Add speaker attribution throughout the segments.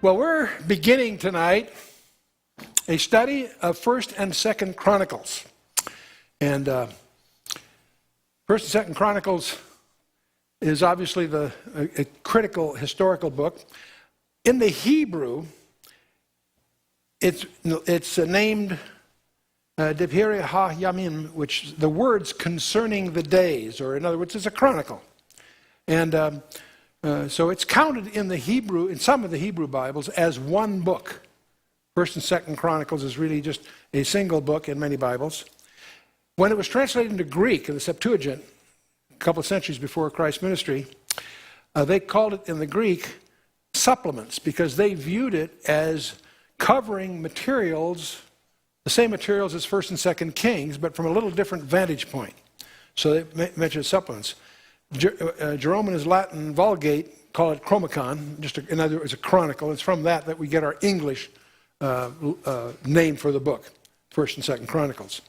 Speaker 1: Well, we're beginning tonight a study of 1st and 2nd Chronicles. And 1st and 2nd Chronicles is obviously a critical historical book. In the Hebrew, it's named Dibhiri Ha-Yamim, which the words concerning the days, or in other words, it's a chronicle. And so it's counted in the Hebrew, in some of the Hebrew Bibles, as one book. 1st and 2nd Chronicles is really just a single book in many Bibles. When it was translated into Greek in the Septuagint, a couple of centuries before Christ's ministry, they called it in the Greek supplements because they viewed it as covering materials, the same materials as 1st and 2nd Kings, but from a little different vantage point. So they mentioned supplements. Jerome in his Latin Vulgate called it Chromicon, in other words, a chronicle. It's from that we get our English name for the book, 1st and 2nd Chronicles.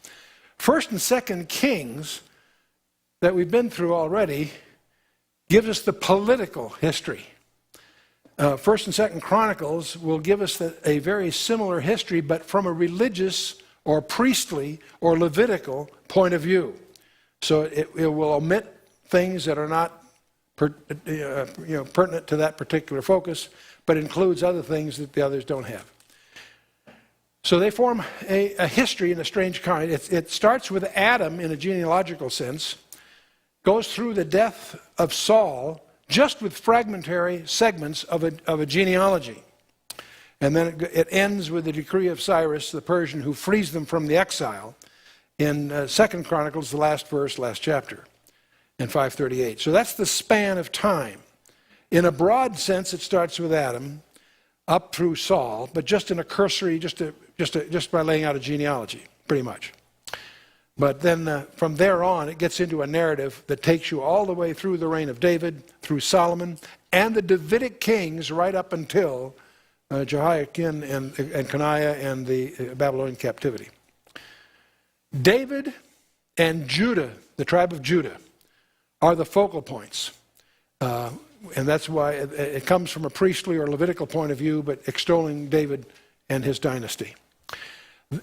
Speaker 1: 1st and 2nd Kings that we've been through already gives us the political history. 1st and 2nd Chronicles will give us a very similar history, but from a religious or priestly or Levitical point of view. So it will omit things that are not pertinent to that particular focus, but includes other things that the others don't have. So they form a history in a strange kind. It starts with Adam in a genealogical sense, goes through the death of Saul, just with fragmentary segments of a genealogy. And then it ends with the decree of Cyrus, the Persian, who frees them from the exile in 2nd Chronicles, the last verse, last chapter, in 538. So that's the span of time. In a broad sense, it starts with Adam up through Saul, but just in a cursory, just by laying out a genealogy, pretty much. But then from there on, it gets into a narrative that takes you all the way through the reign of David, through Solomon, and the Davidic kings right up until Jehoiakim and Coniah and the Babylonian captivity. David and Judah, the tribe of Judah, are the focal points. And that's why it comes from a priestly or Levitical point of view, but extolling David and his dynasty.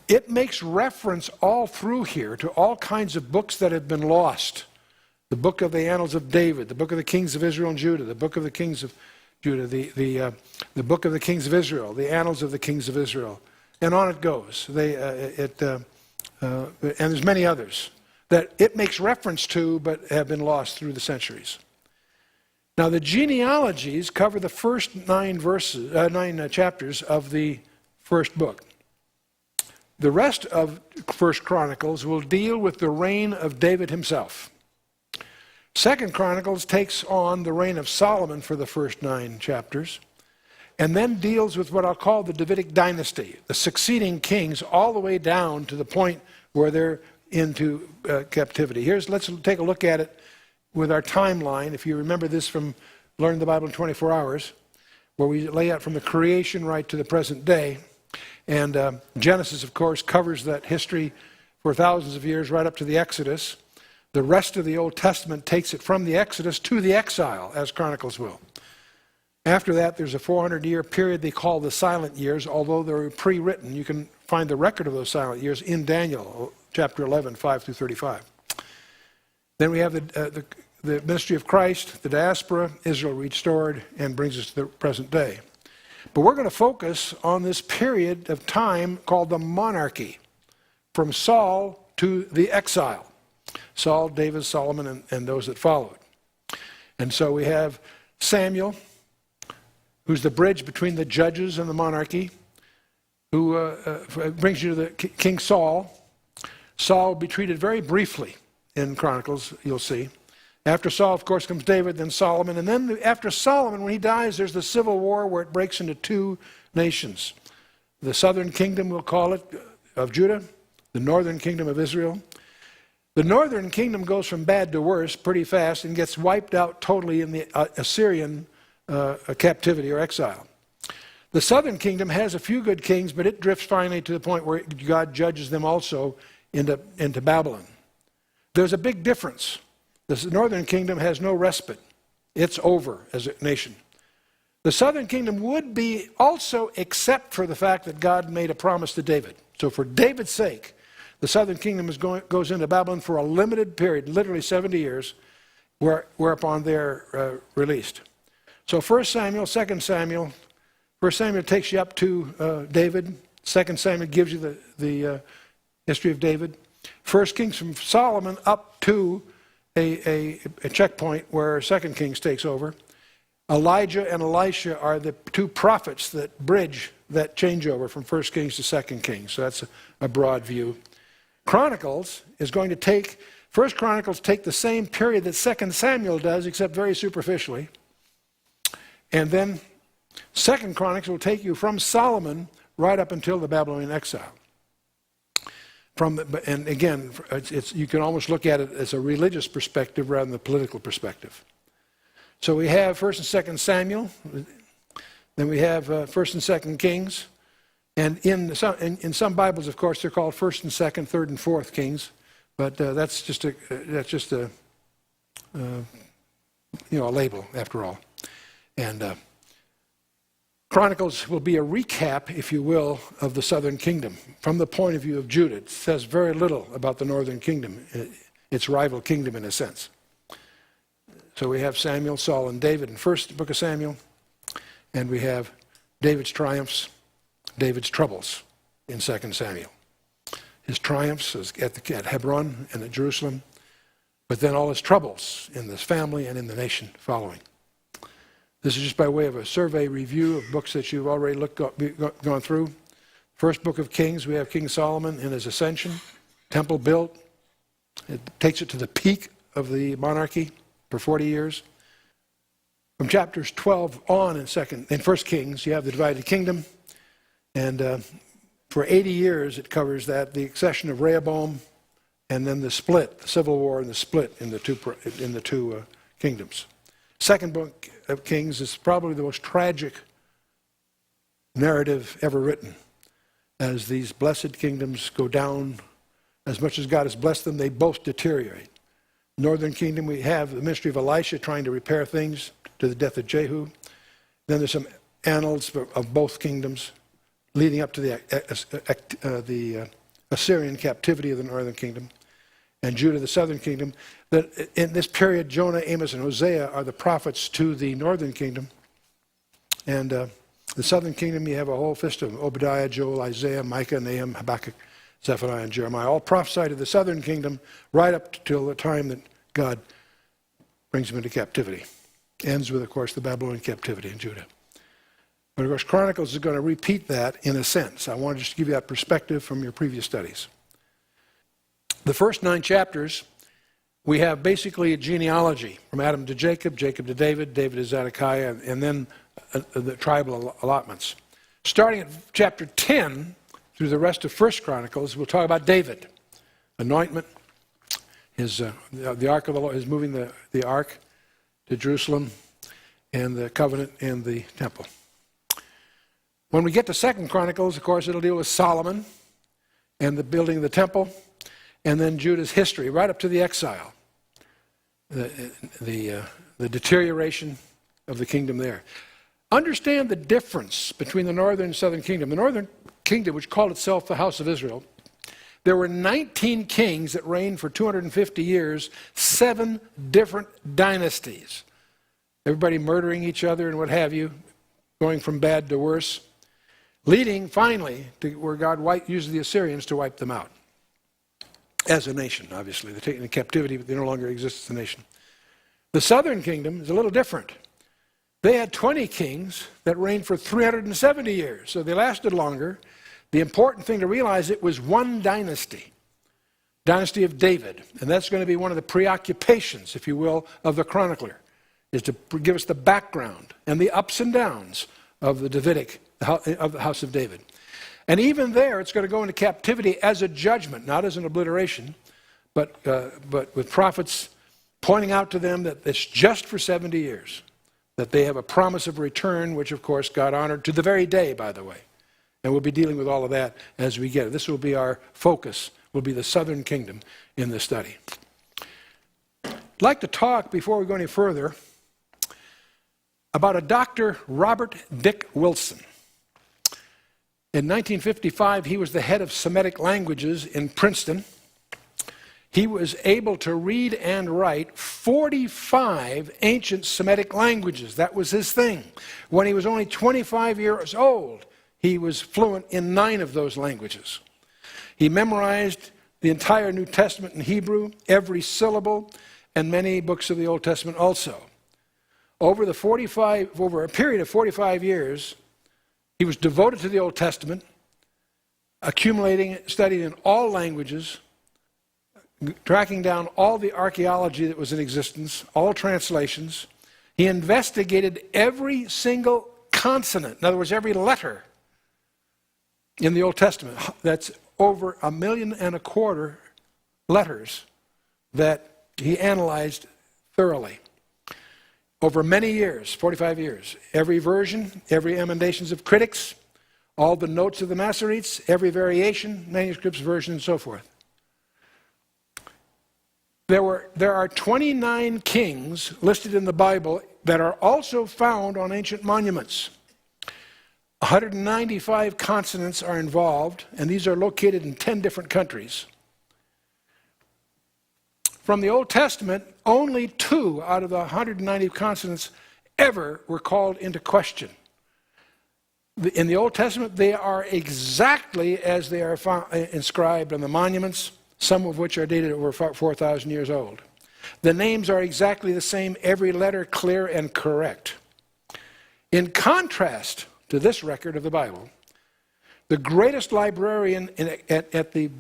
Speaker 1: It makes reference all through here to all kinds of books that have been lost. The book of the Annals of David, the book of the kings of Israel and Judah, the book of the kings of Judah, the book of the kings of Israel, the Annals of the kings of Israel, and on it goes. And there's many others that it makes reference to but have been lost through the centuries. Now the genealogies cover the first 9 chapters of the first book. The rest of 1st Chronicles will deal with the reign of David himself. 2nd Chronicles takes on the reign of Solomon for the first 9 chapters, and then deals with what I'll call the Davidic dynasty, the succeeding kings, all the way down to the point where they're into captivity. Let's take a look at it with our timeline. If you remember this from Learn the Bible in 24 Hours, where we lay out from the creation right to the present day. And Genesis, of course, covers that history for thousands of years right up to the Exodus. The rest of the Old Testament takes it from the Exodus to the exile, as Chronicles will. After that, there's a 400-year period they call the silent years, although they're pre-written. You can find the record of those silent years in Daniel, chapter 11, 5 through 35. Then we have the ministry of Christ, the diaspora, Israel restored, and brings us to the present day. But we're going to focus on this period of time called the monarchy, from Saul to the exile. Saul, David, Solomon, and those that followed. And so we have Samuel, who's the bridge between the judges and the monarchy, who brings you to the King Saul. Saul will be treated very briefly in Chronicles, you'll see. After Saul, of course, comes David, then Solomon. And then after Solomon, when he dies, there's the civil war where it breaks into 2 nations. The southern kingdom, we'll call it, of Judah, the northern kingdom of Israel. The northern kingdom goes from bad to worse pretty fast and gets wiped out totally in the Assyrian captivity or exile. The southern kingdom has a few good kings, but it drifts finally to the point where God judges them also into Babylon. There's a big difference. The northern kingdom has no respite. It's over as a nation. The southern kingdom would be also, except for the fact that God made a promise to David. So for David's sake, the southern kingdom goes into Babylon for a limited period, literally 70 years, whereupon they're released. So 1 Samuel, 2 Samuel, 1 Samuel takes you up to David. 2 Samuel gives you the history of David. 1 Kings from Solomon up to a checkpoint where 2 Kings takes over. Elijah and Elisha are the two prophets that bridge that changeover from 1 Kings to 2 Kings. So that's a broad view. Chronicles is going to take, 1 Chronicles take the same period that 2 Samuel does, except very superficially. And then 2 Chronicles will take you from Solomon right up until the Babylonian exile. And again, you can almost look at it as a religious perspective rather than a political perspective. So we have 1 and 2 Samuel, then we have 1 and 2 Kings, and in some Bibles, of course, they're called 1 and 2nd, 3rd and 4th Kings, but that's just a label after all. And Chronicles will be a recap, if you will, of the southern kingdom from the point of view of Judah. It says very little about the northern kingdom, its rival kingdom in a sense. So we have Samuel, Saul, and David in the first book of Samuel, and we have David's triumphs, David's troubles in 2 Samuel. His triumphs at Hebron and at Jerusalem, but then all his troubles in this family and in the nation following. This is just by way of a survey review of books that you've already gone through. First book of Kings, we have King Solomon in his ascension, temple built. It takes it to the peak of the monarchy for 40 years. From chapters 12 on in 1 Kings, you have the divided kingdom. And for 80 years, it covers that, the accession of Rehoboam, and then the split, the civil war and the split in the two kingdoms. Second book of Kings is probably the most tragic narrative ever written. As these blessed kingdoms go down, as much as God has blessed them, they both deteriorate. Northern kingdom, we have the ministry of Elisha trying to repair things to the death of Jehu. Then there's some annals of both kingdoms leading up to the Assyrian captivity of the northern kingdom. And Judah, the southern kingdom. That in this period, Jonah, Amos, and Hosea are the prophets to the northern kingdom. And the southern kingdom, you have a whole fist of Obadiah, Joel, Isaiah, Micah, Nahum, Habakkuk, Zephaniah, and Jeremiah, all prophesied of the southern kingdom right up till the time that God brings them into captivity. Ends with, of course, the Babylonian captivity in Judah. But, of course, Chronicles is going to repeat that in a sense. I wanted just to give you that perspective from your previous studies. The first 9 chapters, we have basically a genealogy from Adam to Jacob, Jacob to David, David to Zedekiah, and then the tribal allotments. Starting at chapter 10 through the rest of 1 Chronicles, we'll talk about David, anointment, the ark of the Lord, his moving the ark to Jerusalem, and the covenant and the temple. When we get to 2 Chronicles, of course, it'll deal with Solomon and the building of the temple, and then Judah's history, right up to the exile, the deterioration of the kingdom there. Understand the difference between the northern and southern kingdom. The northern kingdom, which called itself the house of Israel, there were 19 kings that reigned for 250 years, 7 different dynasties. Everybody murdering each other and what have you, going from bad to worse, leading finally to where God used the Assyrians to wipe them out. As a nation, obviously. They're taken into captivity, but they no longer exist as a nation. The southern kingdom is a little different. They had 20 kings that reigned for 370 years, so they lasted longer. The important thing to realize, it was one dynasty of David. And that's going to be one of the preoccupations, if you will, of the chronicler, is to give us the background and the ups and downs of the Davidic, of the house of David. And even there, it's going to go into captivity as a judgment, not as an obliteration, but with prophets pointing out to them that it's just for 70 years, that they have a promise of return, which, of course, God honored to the very day, by the way. And we'll be dealing with all of that as we get it. This will be our focus, will be the southern kingdom in this study. I'd like to talk, before we go any further, about a Dr. Robert Dick Wilson. In 1955, he was the head of Semitic languages in Princeton. He was able to read and write 45 ancient Semitic languages. That was his thing. When he was only 25 years old, he was fluent in 9 of those languages. He memorized the entire New Testament in Hebrew, every syllable, and many books of the Old Testament also. Over a period of 45 years, he was devoted to the Old Testament, accumulating, studying in all languages, tracking down all the archaeology that was in existence, all translations. He investigated every single consonant, in other words, every letter in the Old Testament. That's over 1.25 million letters that he analyzed thoroughly. Over many years, 45 years, every version, every emendations of critics, all the notes of the Masoretes, every variation, manuscripts, version, and so forth. There are 29 kings listed in the Bible that are also found on ancient monuments. 195 consonants are involved, and these are located in 10 different countries. From the Old Testament, only 2 out of the 190 consonants ever were called into question. In the Old Testament, they are exactly as they are inscribed on the monuments, some of which are dated over 4,000 years old. The names are exactly the same, every letter clear and correct. In contrast to this record of the Bible, the greatest librarian at the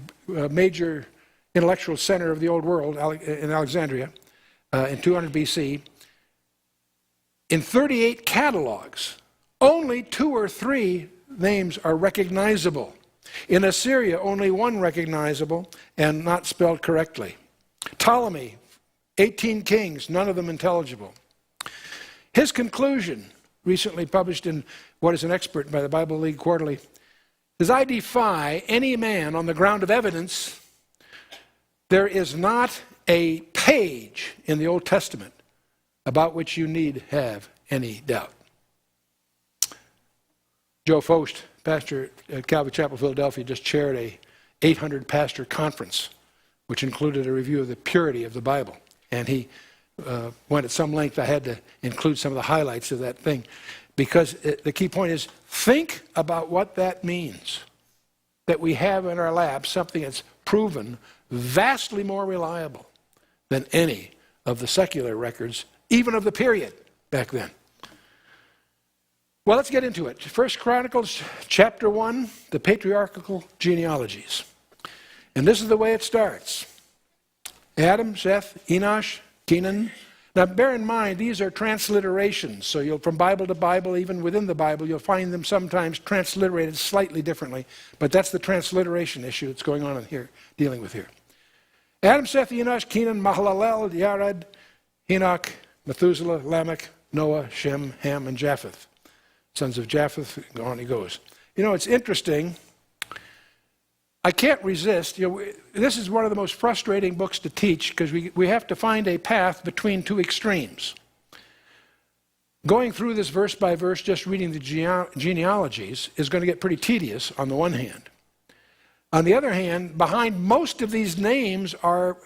Speaker 1: major intellectual center of the old world, in Alexandria, in 200 BC, in 38 catalogs, only 2 or 3 names are recognizable. In Assyria, only 1 recognizable and not spelled correctly. Ptolemy, 18 kings, none of them intelligible. His conclusion, recently published in what is an expert by the Bible League Quarterly, is, I defy any man on the ground of evidence. There is not a page in the Old Testament about which you need have any doubt. Joe Fost, pastor at Calvary Chapel, Philadelphia, just chaired a 800-pastor conference, which included a review of the purity of the Bible. And he went at some length. I had to include some of the highlights of that thing, because the key point is, think about what that means, that we have in our lab something that's proven vastly more reliable than any of the secular records, even of the period back then. Well, let's get into it. 1 Chronicles chapter 1, the Patriarchal Genealogies. And this is the way it starts. Adam, Seth, Enosh, Kenan. Now bear in mind, these are transliterations. So you'll, from Bible to Bible, even within the Bible, you'll find them sometimes transliterated slightly differently. But that's the transliteration issue that's going on here, dealing with here. Adam, Seth, Enosh, Kenan, Mahalalel, Yared, Enoch, Methuselah, Lamech, Noah, Shem, Ham, and Japheth. Sons of Japheth, on he goes. You know, it's interesting. I can't resist. This is one of the most frustrating books to teach, because we have to find a path between 2 extremes. Going through this verse by verse, just reading the genealogies, is going to get pretty tedious on the one hand. On the other hand, behind most of these names are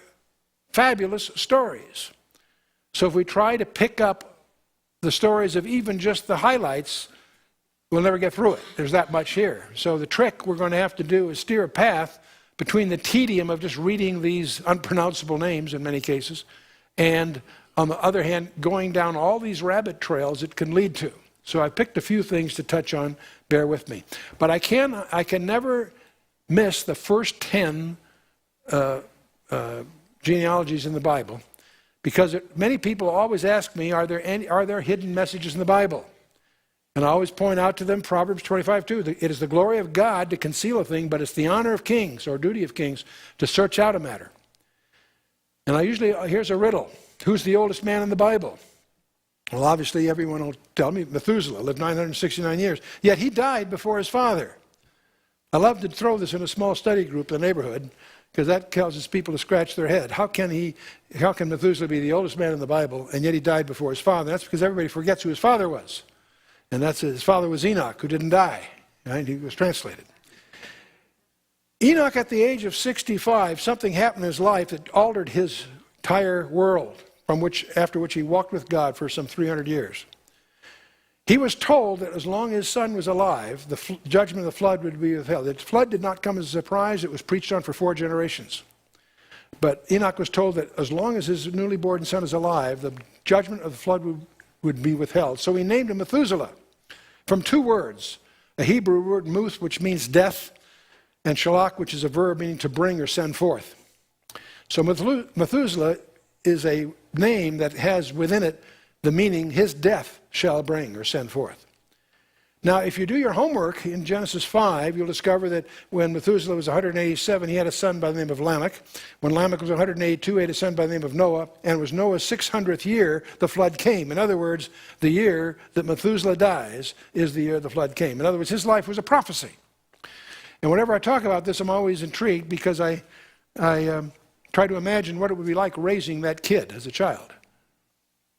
Speaker 1: fabulous stories. So if we try to pick up the stories of even just the highlights, we'll never get through it. There's that much here. So the trick we're going to have to do is steer a path between the tedium of just reading these unpronounceable names in many cases, and on the other hand, going down all these rabbit trails it can lead to. So I picked a few things to touch on. Bear with me. But I can never miss the first 10 genealogies in the Bible, because many people always ask me, are there hidden messages in the Bible? And I always point out to them Proverbs 25:2. It is the glory of God to conceal a thing, but it's the honor of kings, or duty of kings, to search out a matter. And here's a riddle. Who's the oldest man in the Bible? Well, obviously everyone will tell me Methuselah lived 969 years. Yet he died before his father. I love to throw this in a small study group in the neighborhood. because that causes people to scratch their head. How can Methuselah be the oldest man in the Bible, and yet he died before his father? That's because everybody forgets who his father was. And his father was Enoch, who didn't die. Right? He was translated. Enoch, at the age of 65, something happened in his life that altered his entire world, after which he walked with God for some 300 years. He was told that as long as his son was alive, the judgment of the flood would be withheld. The flood did not come as a surprise. It was preached on for 4 generations. But Enoch was told that as long as his newly born son is alive, the judgment of the flood would be withheld. So he named him Methuselah from 2 words, a Hebrew word, muth, which means death, and shalach, which is a verb meaning to bring or send forth. So Methuselah is a name that has within it the meaning his death shall bring or send forth. Now, if you do your homework in Genesis 5, you'll discover that when Methuselah was 187, he had a son by the name of Lamech. When Lamech was 182, he had a son by the name of Noah. And it was Noah's 600th year the flood came. In other words, the year that Methuselah dies is the year the flood came. In other words, his life was a prophecy. And whenever I talk about this, I'm always intrigued because I try to imagine what it would be like raising that kid as a child.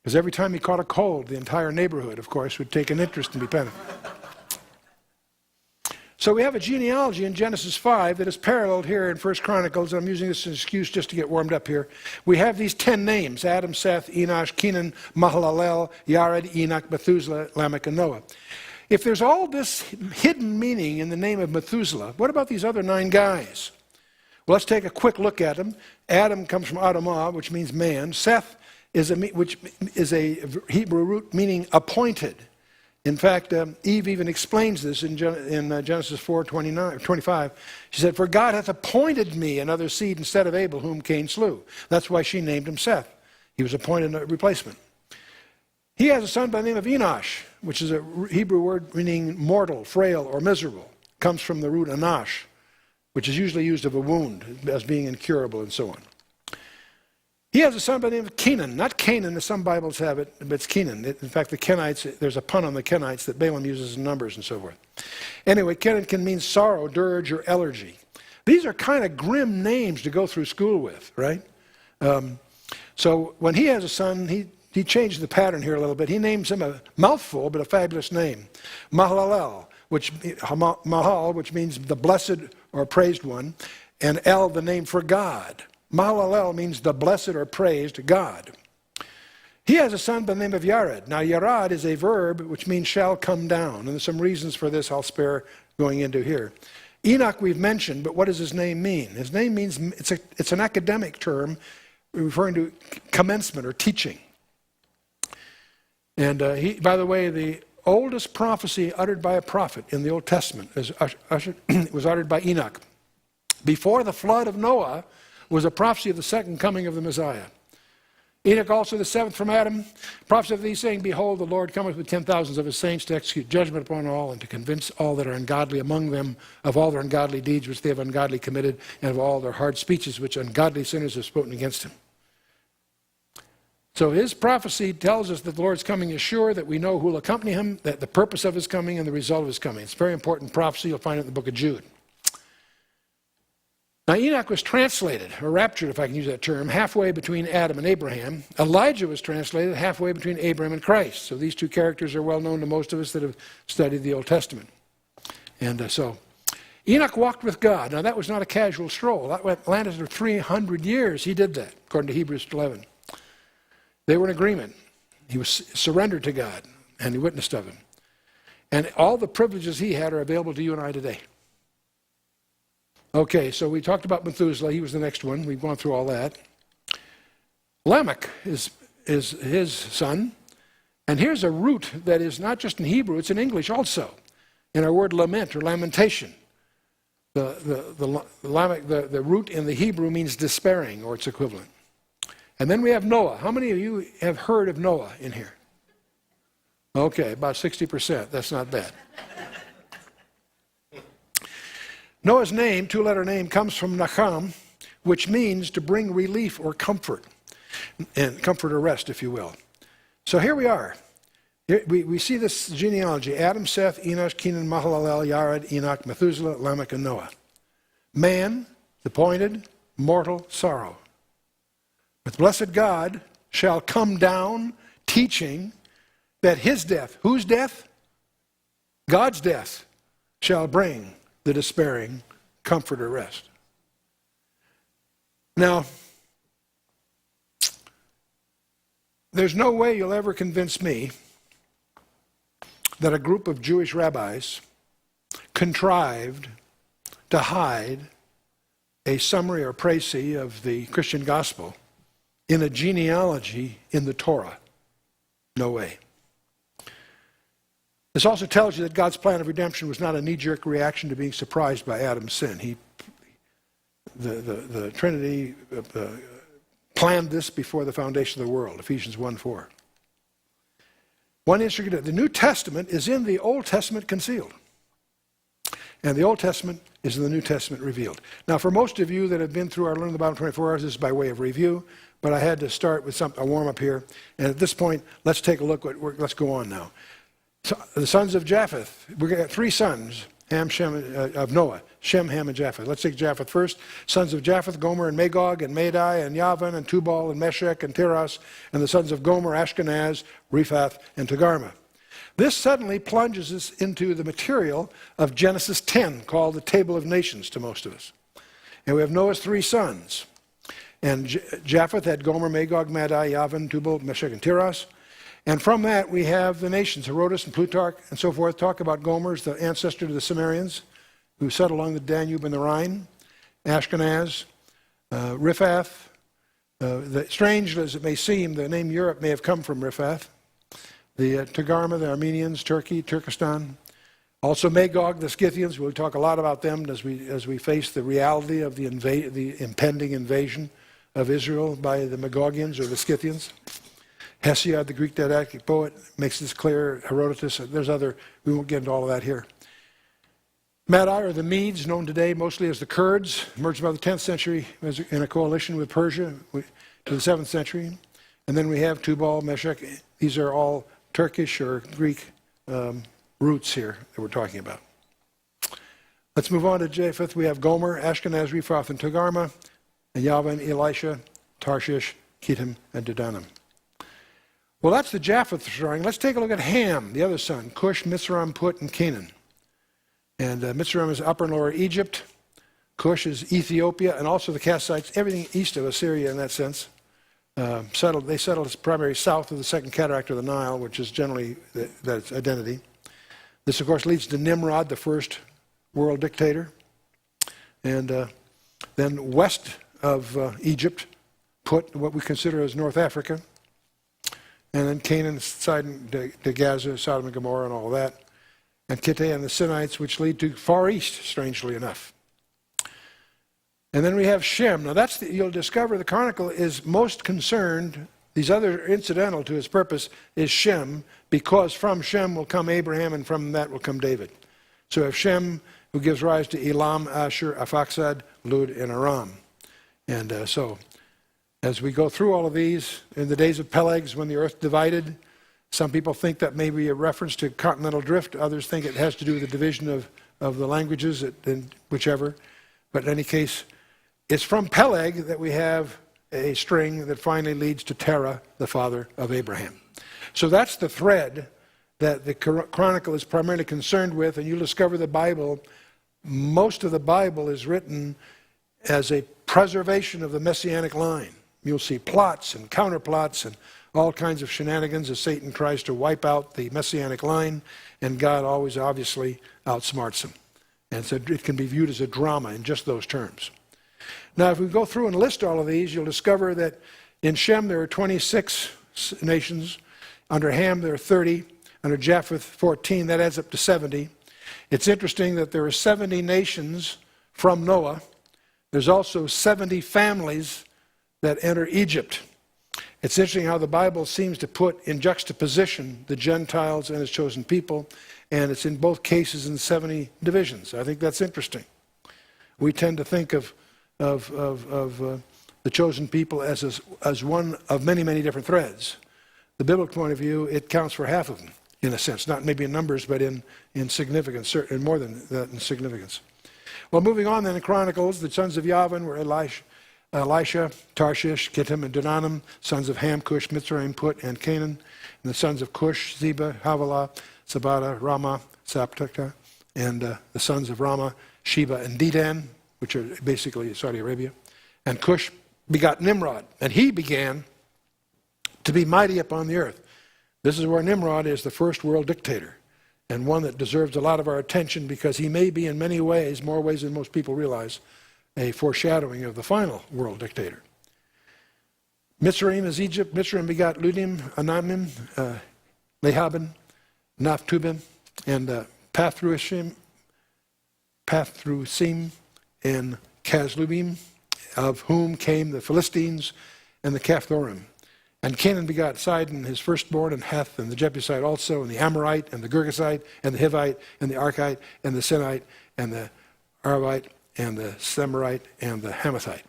Speaker 1: Because every time he caught a cold, the entire neighborhood, of course, would take an interest and be panicked. So we have a genealogy in Genesis 5 that is paralleled here in 1 Chronicles. I'm using this as an excuse just to get warmed up here. We have these 10 names: Adam, Seth, Enosh, Kenan, Mahalalel, Yared, Enoch, Methuselah, Lamech, and Noah. If there's all this hidden meaning in the name of Methuselah, what about these other 9 guys? Well, let's take a quick look at them. Adam comes from Adamah, which means man. Seth which is a Hebrew root meaning appointed. In fact, Eve even explains this in Genesis 4:25. She said, "For God hath appointed me another seed instead of Abel, whom Cain slew." That's why she named him Seth. He was appointed a replacement. He has a son by the name of Enosh, which is a Hebrew word meaning mortal, frail, or miserable. It comes from the root anash, which is usually used of a wound as being incurable and so on. He has a son by the name of Kenan, not Canaan as some Bibles have it, but it's Kenan. In fact, the Kenites, there's a pun on the Kenites that Balaam uses in Numbers and so forth. Anyway, Kenan can mean sorrow, dirge, or elegy. These are kind of grim names to go through school with, right? So when he has a son, he changed the pattern here a little bit. He names him a mouthful, but a fabulous name. Mahalalel, Mahal, which means the blessed or praised one, and El, the name for God. Mahalalel means the blessed or praised God. He has a son by the name of Yared. Now, Yarad is a verb which means shall come down. And there's some reasons for this I'll spare going into here. Enoch we've mentioned, but what does his name mean? His name means, it's an academic term referring to commencement or teaching. And by the way, the oldest prophecy uttered by a prophet in the Old Testament was uttered by Enoch. Before the flood of Noah was a prophecy of the second coming of the Messiah. Enoch also, the 7th from Adam, prophecy of these, saying, "Behold, the Lord cometh with 10,000s of his saints to execute judgment upon all, and to convince all that are ungodly among them of all their ungodly deeds which they have ungodly committed, and of all their hard speeches which ungodly sinners have spoken against him." So his prophecy tells us that the Lord's coming is sure, that we know who will accompany him, that the purpose of his coming and the result of his coming. It's a very important prophecy. You'll find it in the book of Jude. Now, Enoch was translated, or raptured, if I can use that term, halfway between Adam and Abraham. Elijah was translated halfway between Abraham and Christ. So these 2 characters are well known to most of us that have studied the Old Testament. And so Enoch walked with God. Now, that was not a casual stroll. That lasted for 300 years. He did that, according to Hebrews 11. They were in agreement. He was surrendered to God, and he witnessed of him. And all the privileges he had are available to you and I today. Okay, so we talked about Methuselah. He was the next one. We've gone through all that. Lamech is his son. And here's a root that is not just in Hebrew, it's in English also, in our word lament or lamentation. The root in the Hebrew means despairing, or its equivalent. And then we have Noah. How many of you have heard of Noah in here? Okay, about 60%. That's not bad. Noah's name, 2-letter name, comes from Nacham, which means to bring relief or comfort, and comfort or rest, if you will. So here we are. We see this genealogy: Adam, Seth, Enosh, Kenan, Mahalalel, Yared, Enoch, Methuselah, Lamech, and Noah. Man, appointed, mortal sorrow. But the blessed God shall come down, teaching that his death, whose death? God's death, shall bring the despairing comforter rest. Now, there's no way you'll ever convince me that a group of Jewish rabbis contrived to hide a summary or précis of the Christian gospel in a genealogy in the Torah. No way. This also tells you that God's plan of redemption was not a knee-jerk reaction to being surprised by Adam's sin. The Trinity planned this before the foundation of the world, Ephesians 1:4. One interesting, the New Testament is in the Old Testament concealed. And the Old Testament is in the New Testament revealed. Now, for most of you that have been through our Learn the Bible in 24 Hours, this is by way of review, but I had to start with a warm-up here. And at this point, let's take a look. Let's go on now. So, the sons of Japheth. We've got three sons of Noah, Shem, Ham, and Japheth. Let's take Japheth first. Sons of Japheth, Gomer, and Magog, and Madai, and Yavan, and Tubal, and Meshech, and Tiras. And the sons of Gomer, Ashkenaz, Riphath, and Togarmah. This suddenly plunges us into the material of Genesis 10, called the Table of Nations to most of us. And we have Noah's three sons. And Japheth had Gomer, Magog, Madai, Yavan, Tubal, Meshech, and Tiras. And from that, we have the nations, Herodotus and Plutarch and so forth, talk about Gomer as the ancestor to the Sumerians, who settled along the Danube and the Rhine, Ashkenaz, Riphath. Strange as it may seem, the name Europe may have come from Riphath. The Togarmah, the Armenians, Turkey, Turkestan. Also Magog, the Scythians. We'll talk a lot about them as we face the reality of the impending invasion of Israel by the Magogians or the Scythians. Hesiod, the Greek didactic poet, makes this clear. Herodotus, there's other, we won't get into all of that here. Madai, or the Medes, known today mostly as the Kurds, emerged about the 10th century in a coalition with Persia to the 7th century. And then we have Tubal, Meshech. These are all Turkish or Greek roots here that we're talking about. Let's move on to Japheth. We have Gomer, Ashkenaz, Riphath, and Togarmah, and Yavan, Elisha, Tarshish, Kittim, and Dedanim. Well, that's the Japheth story. Let's take a look at Ham, the other son, Cush, Mizraim, Put, and Canaan. And Mizraim is Upper and Lower Egypt. Cush is Ethiopia, and also the Kassites, everything east of Assyria in that sense. They settled primarily south of the second cataract of the Nile, which is generally that's identity. This, of course, leads to Nimrod, the first world dictator. And then west of Egypt, Put, what we consider as North Africa. And then Canaan, Sidon, to Gaza, Sodom and Gomorrah, and all that. And Kitteh and the Sinites, which lead to Far East, strangely enough. And then we have Shem. Now you'll discover the Chronicle is most concerned, these other incidental to its purpose, is Shem, because from Shem will come Abraham, and from that will come David. So we have Shem, who gives rise to Elam, Asher, Aphaxad, Lud, and Aram. And so, as we go through all of these, in the days of Peleg's, when the earth divided, some people think that may be a reference to continental drift. Others think it has to do with the division of the languages, whichever. But in any case, it's from Peleg that we have a string that finally leads to Terah, the father of Abraham. So that's the thread that the Chronicle is primarily concerned with, and you'll discover the Bible, most of the Bible is written as a preservation of the Messianic line. You'll see plots and counterplots and all kinds of shenanigans as Satan tries to wipe out the Messianic line, and God always obviously outsmarts him. And so it can be viewed as a drama in just those terms. Now, if we go through and list all of these, you'll discover that in Shem there are 26 nations. Under Ham there are 30. Under Japheth, 14. That adds up to 70. It's interesting that there are 70 nations from Noah. There's also 70 families that enter Egypt. It's interesting how the Bible seems to put in juxtaposition the Gentiles and his chosen people, and it's in both cases in 70 divisions. I think that's interesting. We tend to think of the chosen people as one of many, many different threads. The biblical point of view, it counts for half of them, in a sense. Not maybe in numbers, but in significance, and more than that in significance. Well, moving on then in Chronicles, the sons of Yavan were Elisha, Tarshish, Kittim, and Dunanim, sons of Ham, Cush, Mitzrayim, Put, and Canaan. And the sons of Cush, Zeba, Havilah, Sabata, Ramah, Saptaka, and the sons of Ramah, Sheba, and Dedan, which are basically Saudi Arabia. And Cush begot Nimrod, and he began to be mighty upon the earth. This is where Nimrod is the first world dictator, and one that deserves a lot of our attention because he may be in many ways, more ways than most people realize, a foreshadowing of the final world dictator. Mitzrayim is Egypt. Mitzrayim begot Ludim, Anamim, Lehabim, Naphtubim, and Pathrusim, and Kazlubim, of whom came the Philistines and the Caphthorim. And Canaan begot Sidon, his firstborn, and Heth, and the Jebusite also, and the Amorite, and the Girgasite, and the Hivite, and the Archite, and the Sinite, and the Arvite, and the Semirite, and the Hamathite.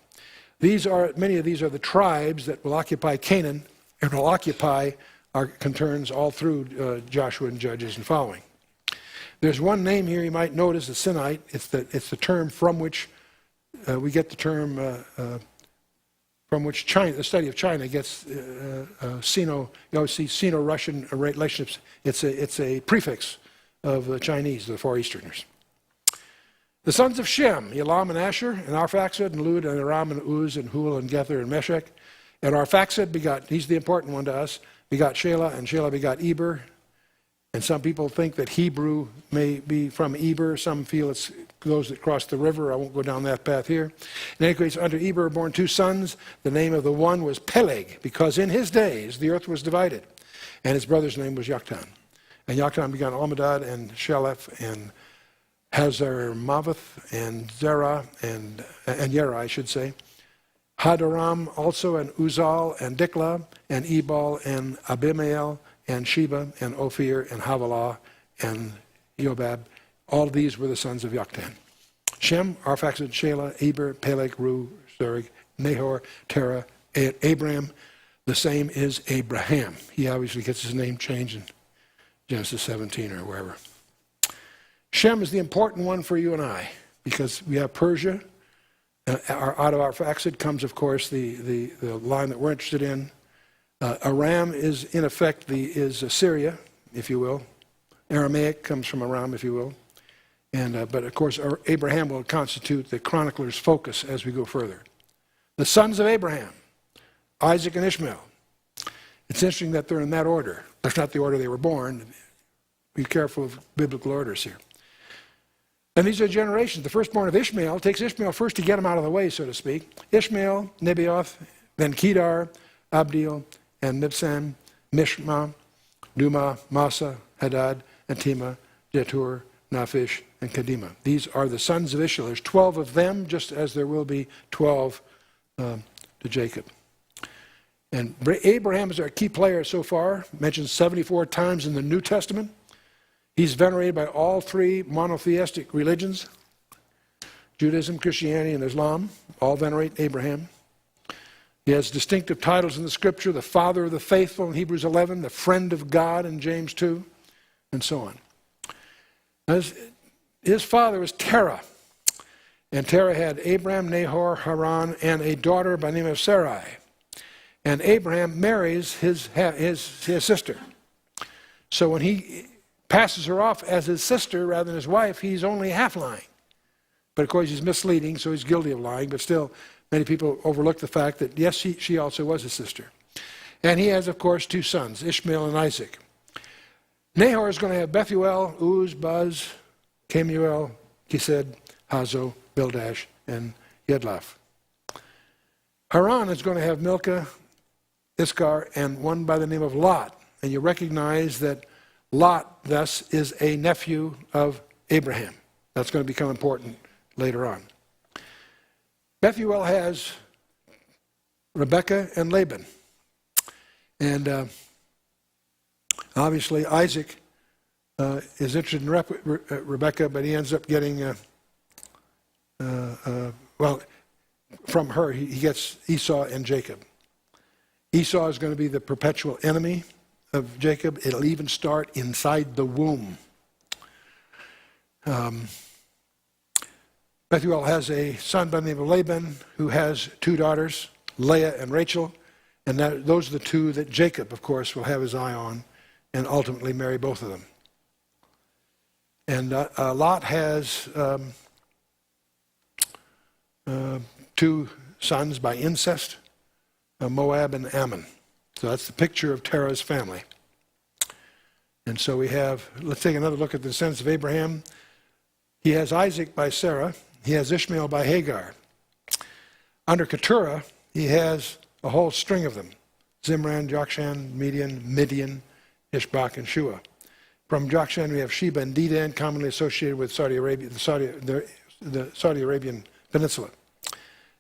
Speaker 1: Many of these are the tribes that will occupy Canaan and will occupy our concerns all through Joshua and Judges and following. There's one name here you might notice, the Sinite. It's the term from which we get the term from which China, the study of China, gets Sino. You always see Sino-Russian relationships. It's a prefix of the Chinese, the Far Easterners. The sons of Shem, Elam and Asher, and Arphaxad, and Lud, and Aram, and Uz, and Hul, and Gether, and Meshech. And Arphaxad begot, he's the important one to us, begot Shelah, and Shelah begot Eber. And some people think that Hebrew may be from Eber. Some feel it's those that cross the river. I won't go down that path here. In any case, under Eber were born two sons. The name of the one was Peleg, because in his days the earth was divided. And his brother's name was Yoktan. And Yoktan begot Almadad, and Sheleph, and Hazar Mavath, and Zerah, and Yerah, I should say. Hadoram also, and Uzal, and Diklah, and Ebal, and Abimael, and Sheba, and Ophir, and Havilah, and Yobab. All of these were the sons of Yoktan. Shem, Arphaxad, Shelah, Eber, Peleg, Ru, Zerg, Nahor, Terah, and Abram. The same is Abraham. He obviously gets his name changed in Genesis 17 or wherever. Shem is the important one for you and I, because we have Persia. Out of Arphaxad comes, of course, the line that we're interested in. Aram is, in effect, is Syria, if you will. Aramaic comes from Aram, if you will. But, of course, Abraham will constitute the chronicler's focus as we go further. The sons of Abraham, Isaac and Ishmael. It's interesting that they're in that order. That's not the order they were born. Be careful of biblical orders here. And these are generations. The firstborn of Ishmael takes Ishmael first to get him out of the way, so to speak. Ishmael, Nebaioth, then Kedar, Abdil, and Mibsam, Mishma, Duma, Masa, Hadad, and Tema, Jetur, Naphish, and Kadima. These are the sons of Ishmael. There's 12 of them, just as there will be 12 to Jacob. And Abraham is our key player so far, mentioned 74 times in the New Testament. He's venerated by all three monotheistic religions, Judaism, Christianity, and Islam. All venerate Abraham. He has distinctive titles in the Scripture: the Father of the Faithful in Hebrews 11, the Friend of God in James 2, and so on. His father was Terah, and Terah had Abram, Nahor, Haran, and a daughter by the name of Sarai. And Abraham marries his sister. So when he passes her off as his sister rather than his wife, he's only half lying. But of course he's misleading, so he's guilty of lying, but still many people overlook the fact that yes, she also was his sister. And he has, of course, two sons, Ishmael and Isaac. Nahor is going to have Bethuel, Uz, Buz, Kemuel, Kesed, Hazo, Bildash, and Yedlaf. Haran is going to have Milcah, Iskar, and one by the name of Lot. And you recognize that Lot, thus, is a nephew of Abraham. That's going to become important later on. Bethuel has Rebekah and Laban. And obviously Isaac is interested in Rebekah, but he ends up getting, from her he gets Esau and Jacob. Esau is going to be the perpetual enemy of Jacob. It'll even start inside the womb. Bethuel has a son by the name of Laban who has two daughters, Leah and Rachel, and those are the two that Jacob, of course, will have his eye on and ultimately marry both of them. And Lot has two sons by incest, Moab and Ammon. So that's the picture of Terah's family. And so we have, let's take another look at the descendants of Abraham. He has Isaac by Sarah. He has Ishmael by Hagar. Under Keturah, he has a whole string of them: Zimran, Jokshan, Midian, Ishbak, and Shua. From Jokshan, we have Sheba and Dedan, commonly associated with Saudi Arabia, the Saudi Arabian Peninsula.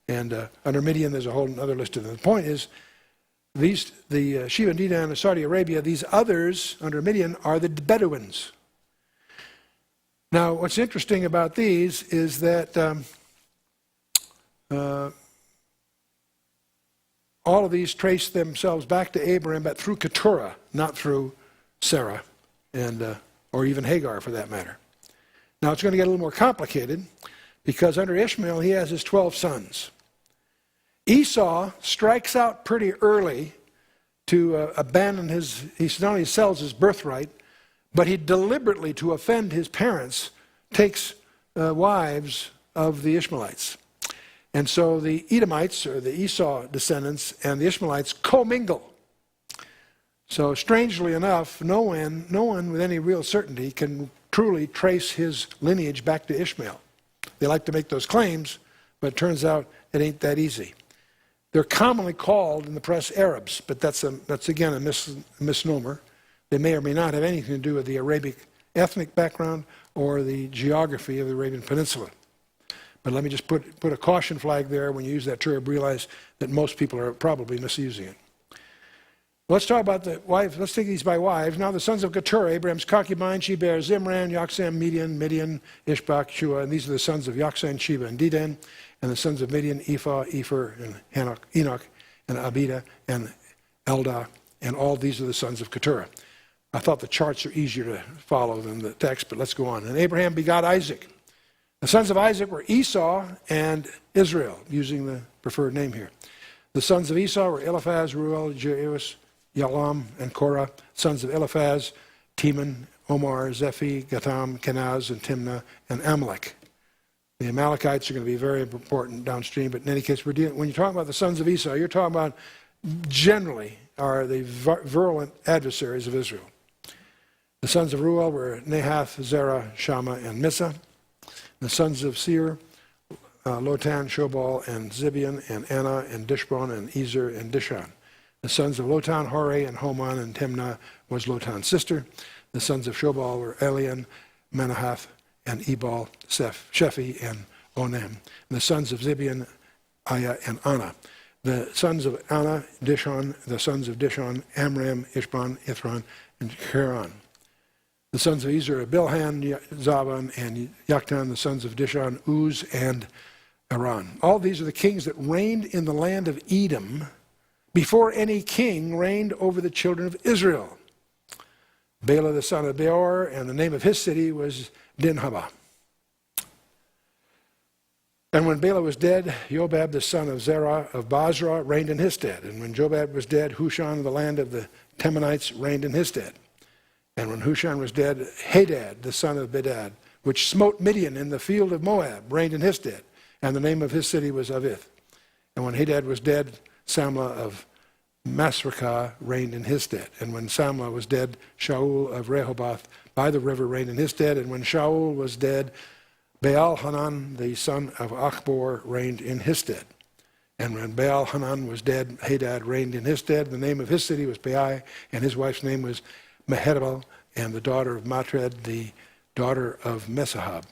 Speaker 1: And under Midian, there's a whole other list of them. The point is, the Sheba and Dedan of Saudi Arabia, these others under Midian are the Bedouins. Now, what's interesting about these is that all of these trace themselves back to Abraham, but through Keturah, not through Sarah, and or even Hagar, for that matter. Now, it's going to get a little more complicated, because under Ishmael, he has his 12 sons. Esau strikes out pretty early to abandon he not only sells his birthright, but he deliberately, to offend his parents, takes wives of the Ishmaelites. And so the Edomites, or the Esau descendants, and the Ishmaelites commingle. So strangely enough, no one with any real certainty can truly trace his lineage back to Ishmael. They like to make those claims, but it turns out it ain't that easy. They're commonly called in the press Arabs, but that's again a misnomer. They may or may not have anything to do with the Arabic ethnic background or the geography of the Arabian Peninsula. But let me just put a caution flag there. When you use that term, realize that most people are probably misusing it. Let's talk about the wives. Let's take these by wives. Now the sons of Keturah, Abraham's concubine, she bears Zimran, Yoksam, Midian, Ishbak, Shua, and these are the sons of Yoksam, Sheba, and Dedan, and the sons of Midian, Ephah, Epher, and Enoch, and Abida, and Eldah, and all these are the sons of Keturah. I thought the charts are easier to follow than the text, but let's go on. And Abraham begot Isaac. The sons of Isaac were Esau and Israel, using the preferred name here. The sons of Esau were Eliphaz, Reuel, Jeush, Yalam, and Korah. Sons of Eliphaz, Teman, Omar, Zephi, Gatam, Kenaz, and Timnah, and Amalek. The Amalekites are going to be very important downstream, but in any case, when you're talking about the sons of Esau, you're talking about generally are the virulent adversaries of Israel. The sons of Reuel were Nahath, Zerah, Shammah, and Missa. The sons of Seir, Lotan, Shobal, and Zibeon, and Anna, and Dishbon, and Ezer, and Dishan. The sons of Lotan, Hore, and Homan, and Timnah was Lotan's sister. The sons of Shobal were Elian, Manahath, and Ebal, Shephi, and Onan. And the sons of Zibeon, Aya, and Anna. The sons of Anna, Dishon. The sons of Dishon, Amram, Ishban, Ithran, and Haran. The sons of Ezer are Bilhan, Zavan, and Yoktan. The sons of Dishon, Uz, and Aran. All these are the kings that reigned in the land of Edom before any king reigned over the children of Israel. Bela the son of Beor, and the name of his city was Dinhabah. And when Bela was dead, Jobab the son of Zerah of Basra reigned in his stead. And when Jobab was dead, Husham, the land of the Temanites, reigned in his stead. And when Husham was dead, Hadad the son of Bedad, which smote Midian in the field of Moab, reigned in his stead. And the name of his city was Avith. And when Hadad was dead, Samlah of Masrekah reigned in his stead. And when Samlah was dead, Shaul of Rehoboth by the river reigned in his stead. And when Shaul was dead, Baal-Hanan, the son of Achbor, reigned in his stead. And when Baal-Hanan was dead, Hadad reigned in his stead. The name of his city was Pai, and his wife's name was Mehetabel, and the daughter of Matred, the daughter of Mesahab.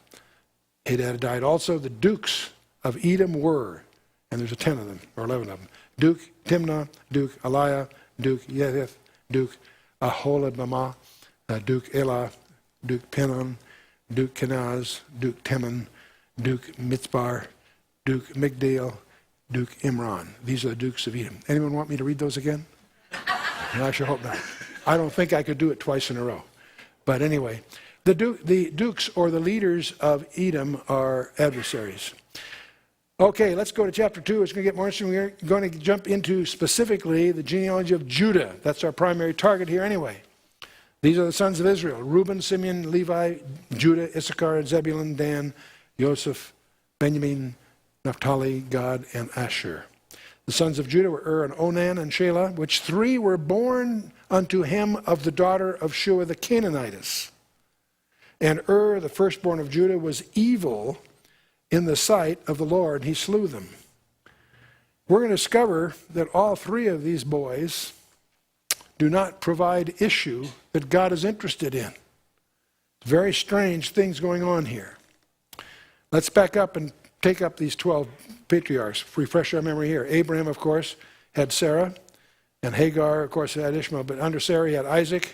Speaker 1: Hadad died also. The dukes of Edom were, and there's 10 of them, or 11 of them, Duke Timnah, Duke Eliah, Duke Yedith, Duke Aholibamah, Duke Elah, Duke Penon, Duke Kenaz, Duke Teman, Duke Mitzbar, Duke Migdal, Duke Imran. These are the dukes of Edom. Anyone want me to read those again? I sure hope not. I don't think I could do it twice in a row. But anyway, The dukes or the leaders of Edom are adversaries. Okay, let's go to chapter 2. It's going to get more interesting. We're going to jump into specifically the genealogy of Judah. That's our primary target here anyway. These are the sons of Israel: Reuben, Simeon, Levi, Judah, Issachar, Zebulun, Dan, Joseph, Benjamin, Naphtali, Gad, and Asher. The sons of Judah were and Onan and Shelah, which three were born unto him of the daughter of Shua the Canaanitess. And the firstborn of Judah, was evil in the sight of the Lord. He slew them. We're going to discover that all three of these boys do not provide issue that God is interested in. Very strange things going on here. Let's back up and take up these 12 patriarchs. Refresh our memory here. Abraham, of course, had Sarah, and Hagar, of course, had Ishmael. But under Sarah, he had Isaac,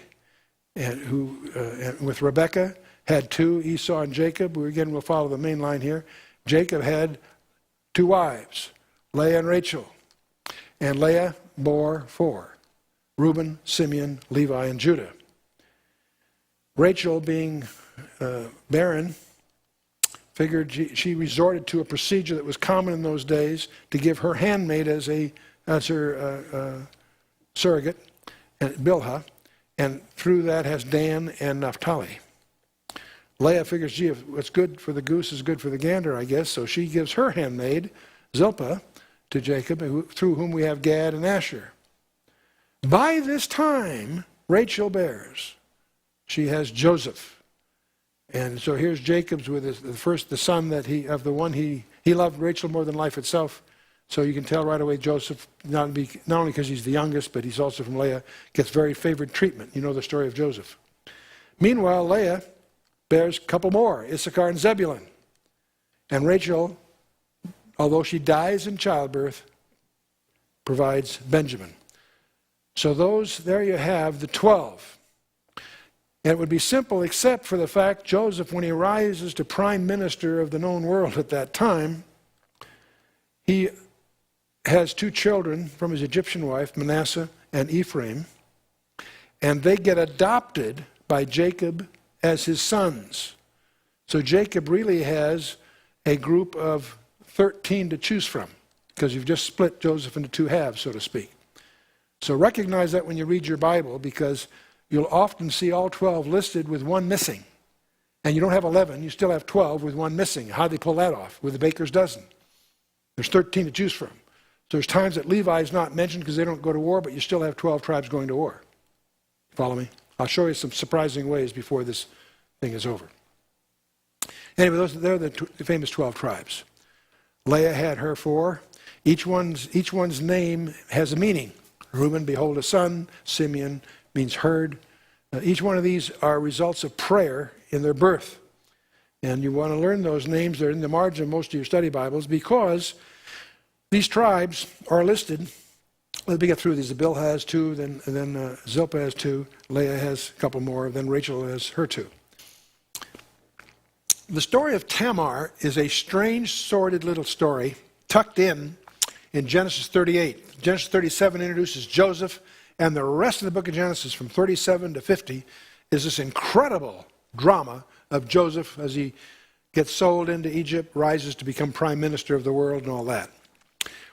Speaker 1: and with Rebekah, had two, Esau and Jacob. Again, we'll follow the main line here. Jacob had two wives, Leah and Rachel. And Leah bore four: Reuben, Simeon, Levi, and Judah. Rachel, being barren, figured she resorted to a procedure that was common in those days to give her handmaid as her surrogate, Bilhah, and through that has Dan and Naphtali. Leah figures, gee, what's good for the goose is good for the gander, I guess, so she gives her handmaid, Zilpah, to Jacob, through whom we have Gad and Asher. By this time, Rachel bears. She has Joseph. And so here's Jacob's with the son that of the one he loved Rachel more than life itself. So you can tell right away Joseph, not only because he's the youngest, but he's also from Leah, gets very favored treatment. You know the story of Joseph. Meanwhile, Leah bears a couple more, Issachar and Zebulun. And Rachel, although she dies in childbirth, provides Benjamin. So there you have the 12. And it would be simple except for the fact Joseph, when he rises to prime minister of the known world at that time, he has two children from his Egyptian wife, Manasseh and Ephraim, and they get adopted by Jacob as his sons. So Jacob really has a group of 13 to choose from, because you've just split Joseph into two halves, so to speak. So recognize that when you read your Bible, because you'll often see all 12 listed with one missing. And you don't have 11, you still have 12 with one missing. How'd they pull that off? With the baker's dozen. There's 13 to choose from. So there's times that Levi is not mentioned because they don't go to war, but you still have 12 tribes going to war. Follow me? I'll show you some surprising ways before this thing is over. Anyway, they're the famous 12 tribes. Leah had her four. Each one's name has a meaning. Reuben, behold a son. Simeon means heard. Each one of these are results of prayer in their birth. And you want to learn those names. They're in the margin of most of your study Bibles because these tribes are listed. Let me get through these. Bilhah has two, then Zilpah has two, Leah has a couple more, then Rachel has her two. The story of Tamar is a strange, sordid little story tucked in Genesis 38. Genesis 37 introduces Joseph, and the rest of the book of Genesis from 37 to 50 is this incredible drama of Joseph as he gets sold into Egypt, rises to become prime minister of the world and all that.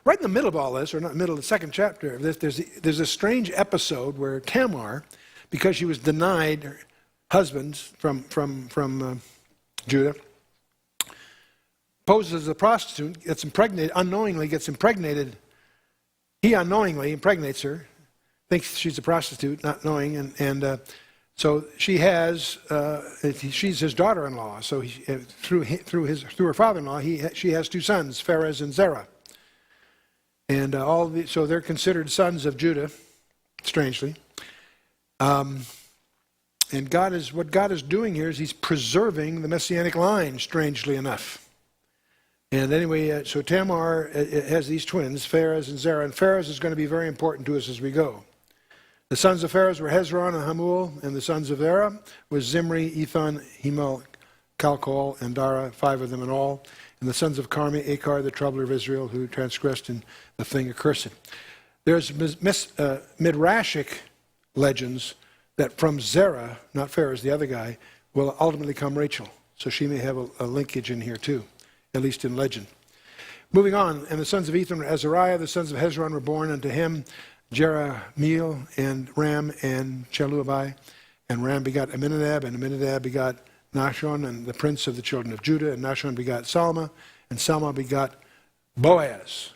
Speaker 1: Right in the middle of all this, or not middle of the second chapter of this, there's a strange episode where Tamar, because she was denied her husbands from Judah, poses as a prostitute, gets impregnated, unknowingly gets impregnated. He unknowingly impregnates her, thinks she's a prostitute, not knowing, and so she has, she's his daughter-in-law. So through her father-in-law, she has two sons, Pharez and Zerah. And so they're considered sons of Judah, strangely. And what God is doing here is he's preserving the Messianic line, strangely enough. And anyway, so Tamar has these twins, Pharez and Zerah. And Pharez is going to be very important to us as we go. The sons of Pharez were Hezron and Hamul, and the sons of Zerah was Zimri, Ethan, Himal, Calcol, and Dara, 5 of them in all. And the sons of Carmi, Achar, the troubler of Israel, who transgressed in the thing accursed. There's Midrashic legends that from Zerah, not Pharez, the other guy, will ultimately come Rachel. So she may have a linkage in here too, at least in legend. Moving on, and the sons of Ethan were Azariah, the sons of Hezron were born unto him, Jerahmeel, and Ram, and Chelubai. And Ram begot Amminadab, and Amminadab begot Nahshon, and the prince of the children of Judah, and Nahshon begot Salma, and Salma begot Boaz.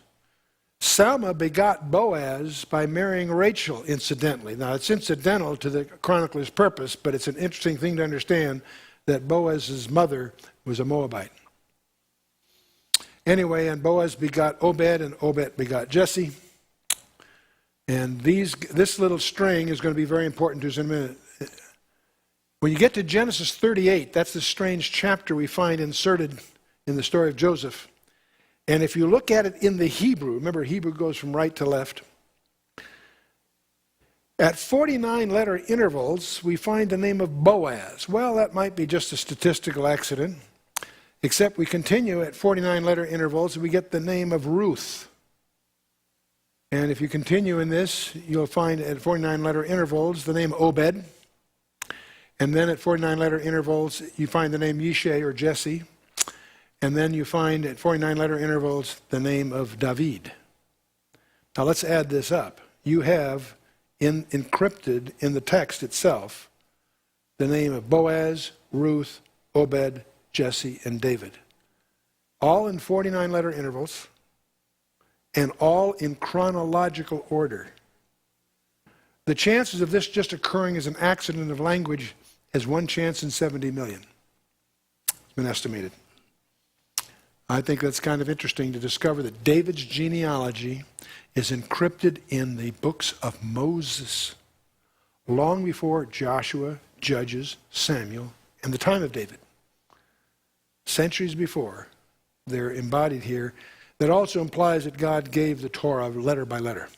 Speaker 1: Salma begot Boaz by marrying Rachel, incidentally. Now, it's incidental to the chronicler's purpose, but it's an interesting thing to understand that Boaz's mother was a Moabite. Anyway, and Boaz begot Obed, and Obed begot Jesse. And this little string is going to be very important to us in a minute. When you get to Genesis 38, that's the strange chapter we find inserted in the story of Joseph. And if you look at it in the Hebrew, remember Hebrew goes from right to left. At 49 letter intervals, we find the name of Boaz. Well, that might be just a statistical accident, except we continue at 49 letter intervals, we get the name of Ruth. And if you continue in this, you'll find at 49 letter intervals the name Obed. And then at 49 letter intervals, you find the name Yishai or Jesse. And then you find at 49 letter intervals the name of David. Now let's add this up. You have encrypted in the text itself the name of Boaz, Ruth, Obed, Jesse, and David. All in 49 letter intervals and all in chronological order. The chances of this just occurring as an accident of language is 1 chance in 70 million. It's been estimated. I think that's kind of interesting to discover that David's genealogy is encrypted in the books of Moses long before Joshua, Judges, Samuel, and the time of David. Centuries before, they're embodied here. That also implies that God gave the Torah letter by letter.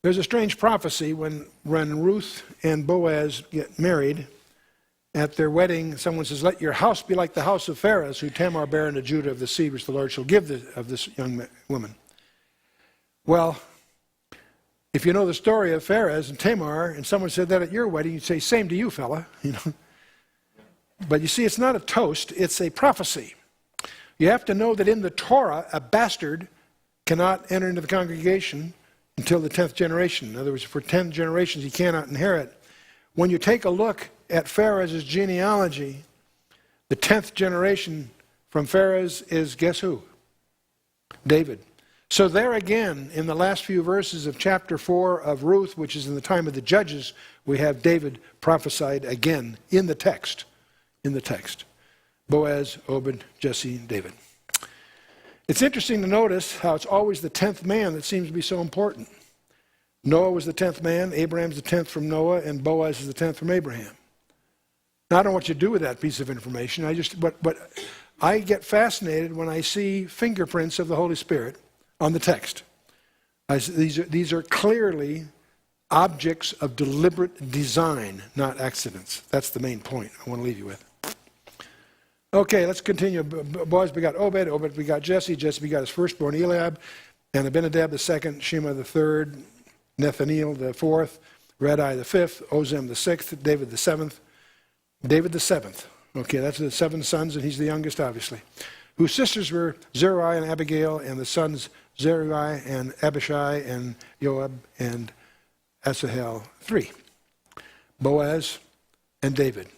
Speaker 1: There's a strange prophecy when Ruth and Boaz get married. At their wedding, someone says, "Let your house be like the house of Pharez, who Tamar bare unto Judah of the seed which the Lord shall give of this young woman." Well, if you know the story of Pharez and Tamar, and someone said that at your wedding, you'd say, "Same to you, fella." You know. But you see, it's not a toast, it's a prophecy. You have to know that in the Torah, a bastard cannot enter into the congregation until the 10th generation. In other words, for 10 generations, he cannot inherit. When you take a look at Pharez's genealogy, the 10th generation from Pharez is, guess who? David. So there again, in the last few verses of chapter 4 of Ruth, which is in the time of the Judges, we have David prophesied again in the text. In the text. Boaz, Obed, Jesse, David. It's interesting to notice how it's always the 10th man that seems to be so important. Noah was the 10th man, Abraham's the 10th from Noah, and Boaz is the 10th from Abraham. Now, I don't know what you do with that piece of information. But I get fascinated when I see fingerprints of the Holy Spirit on the text. These are clearly objects of deliberate design, not accidents. That's the main point I want to leave you with. Okay, let's continue. Boaz begot Obed, Obed begot Jesse, Jesse begot his firstborn Eliab, and Abinadab the second, Shema the third, Nethaneel the fourth, Radai the fifth, Ozem the sixth, David the seventh. David the seventh. Okay, that's the 7 sons, and he's the youngest, obviously. Whose sisters were Zeruiah and Abigail, and the sons Zeruiah and Abishai and Joab and Asahel. 3. Boaz and David.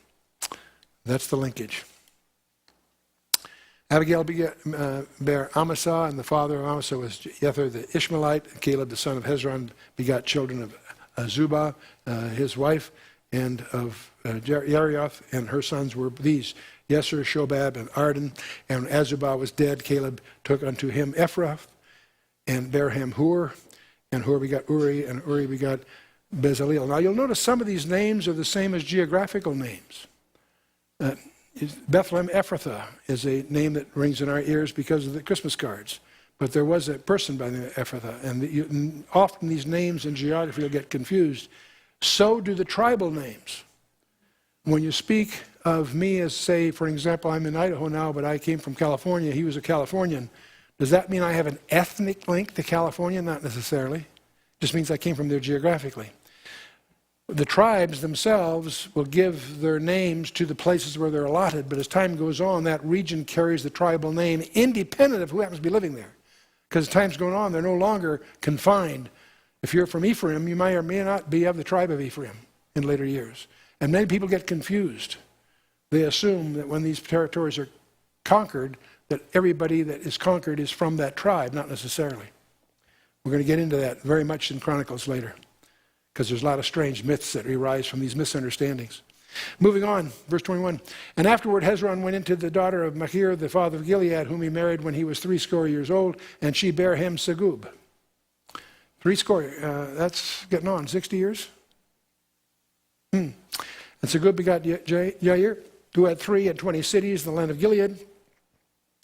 Speaker 1: That's the linkage. Abigail bare Amasa, and the father of Amasa was Jether the Ishmaelite. And Caleb, the son of Hezron, begot children of Azubah, his wife, and of Yarioth, and her sons were these, Yeser, Shobab, and Arden. And when Azubah was dead, Caleb took unto him Ephrath, and bare him Hur, and Hur begot Uri, and Uri begot Bezaleel. Now you'll notice some of these names are the same as geographical names. Bethlehem Ephrathah is a name that rings in our ears because of the Christmas cards. But there was a person by the name of Ephrathah. And often these names in geography will get confused. So do the tribal names. When you speak of me as, say, for example, I'm in Idaho now, but I came from California, he was a Californian. Does that mean I have an ethnic link to California? Not necessarily. It just means I came from there geographically. The tribes themselves will give their names to the places where they're allotted, but as time goes on, that region carries the tribal name independent of who happens to be living there. Because as time's going on, they're no longer confined. If you're from Ephraim, you may or may not be of the tribe of Ephraim in later years. And many people get confused. They assume that when these territories are conquered, that everybody that is conquered is from that tribe, not necessarily. We're going to get into that very much in Chronicles later, because there's a lot of strange myths that arise from these misunderstandings. Moving on, verse 21. And afterward Hezron went into the daughter of Machir, the father of Gilead, whom he married when he was 80 years old, and she bare him Segub. 80, that's getting on, 60 years? And Segub begot Jair, who had 23 cities in the land of Gilead.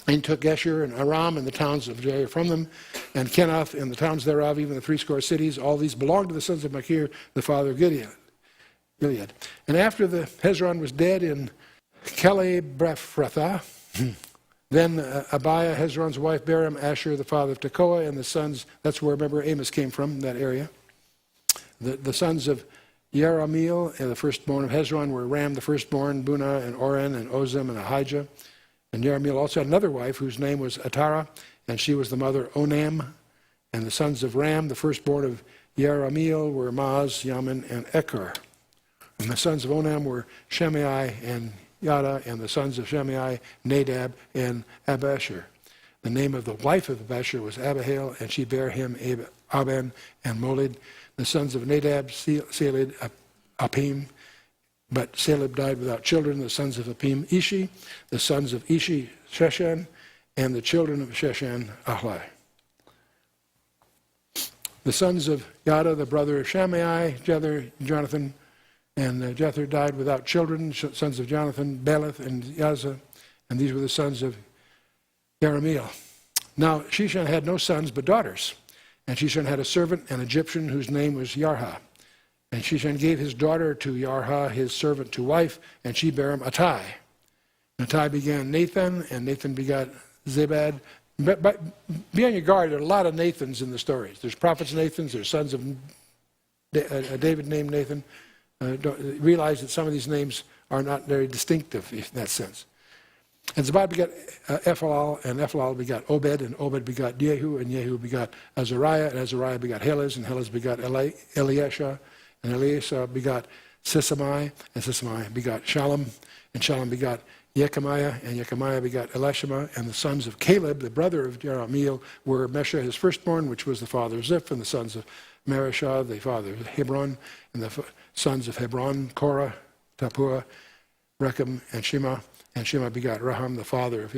Speaker 1: And took Geshur and Aram and the towns of Jair from them, and Kenath and the towns thereof, even the 80 cities. All these belonged to the sons of Machir, the father of Gilead. And after the Hezron was dead in Caleb-Brephrathah, then Abiah, Hezron's wife, bare him Asher, the father of Tekoa, and the sons, that's where, remember, Amos came from, that area. The sons of Yerahmeel, the firstborn of Hezron, were Ram, the firstborn, Bunah, and Oren, and Ozem, and Ahijah. And Yerahmeel also had another wife whose name was Atara, and she was the mother of Onam. And the sons of Ram, the firstborn of Yerahmeel, were Maz, Yamin, and Eker. And the sons of Onam were Shemai and Yada, and the sons of Shemai, Nadab, and Abashur. The name of the wife of Abashur was Abihail, and she bare him Aben and Molid. The sons of Nadab, Seled, Apim. But Seled died without children. The sons of Apim, Ishi. The sons of Ishi, Sheshan. And the children of Sheshan, Ahlai. The sons of Yada, the brother of Shammai, Jether, Jonathan. And Jether died without children. Sons of Jonathan, Beleth, and Yaza. And these were the sons of Yerahmeel. Now, Sheshan had no sons but daughters. And Sheshan had a servant, an Egyptian, whose name was Yarha. And Sheshan gave his daughter to Yarha, his servant, to wife, and she bare him Attai. And Attai began Nathan, and Nathan begot Zebad. But be on your guard, there are a lot of Nathans in the stories. There's prophets Nathans, there's sons of David named Nathan. Realize that some of these names are not very distinctive in that sense. And Zabad begot Ephalal, and Ephalal begot Obed, and Obed begot Jehu, and Jehu begot Azariah, and Azariah begot Helez, and Helez begot Eliashah. And Eliashah begot Sisamai, and Sisamai begot Shalom, and Shalom begot Yechemiah, and Yechemiah begot Elishama. And the sons of Caleb, the brother of Jerahmeel, were Mesha, his firstborn, which was the father of Ziph, and the sons of Marishah, the father of Hebron, and the sons of Hebron, Korah, Tapua, Rechem, and Shema. And Shema begot Raham, the father of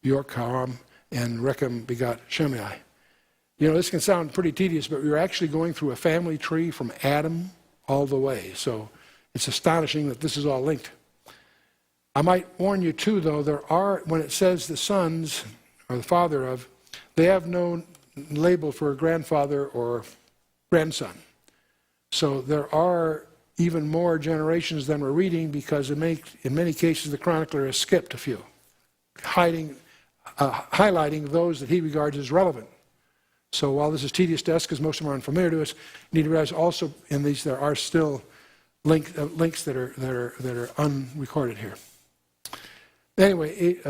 Speaker 1: Yorkharam, and Rechem begot Shemai. You know, this can sound pretty tedious, but we were actually going through a family tree from Adam all the way. So it's astonishing that this is all linked. I might warn you too, though, there are, when it says the sons, or the father of, they have no label for a grandfather or grandson. So there are even more generations than we're reading, because in many cases the chronicler has skipped a few, highlighting those that he regards as relevant. So while this is tedious to us, because most of them are unfamiliar to us, you need to realize also in these there are still links that are unrecorded here. Anyway,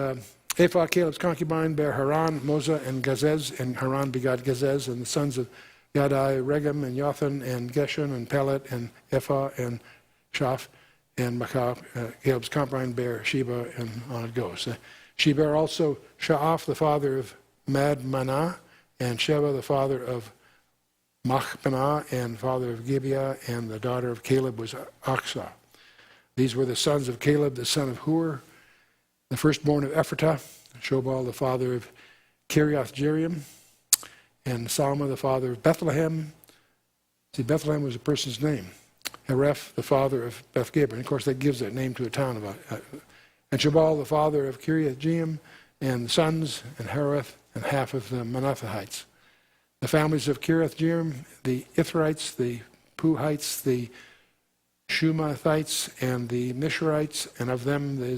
Speaker 1: Ephah, Caleb's concubine, bare Haran, Moza, and Gazez, and Haran begot Gazez, and the sons of Yadai, Regem, and Yothan, and Geshon, and Pelet, and Ephah, and Shaph, and Machah, Caleb's concubine, bare Sheba, and on it goes. She bare also Sha'af, the father of Madmanah, and Sheba, the father of Machbenah, and father of Gibeah, and the daughter of Caleb was Aksah. These were the sons of Caleb, the son of Hur, the firstborn of Ephratah, Shobal, the father of Kiriath Jearim, and Salma, the father of Bethlehem. See, Bethlehem was a person's name. Hereph, the father of Beth-Gaber. And of course, that gives that name to a town. And Shobal, the father of Kiriath Jearim, and the sons, and Hereth, and half of the Manathites. The families of Kiriath Jearim, the Ithrites, the Puhites, the Shumathites, and the Mishrites, and of them the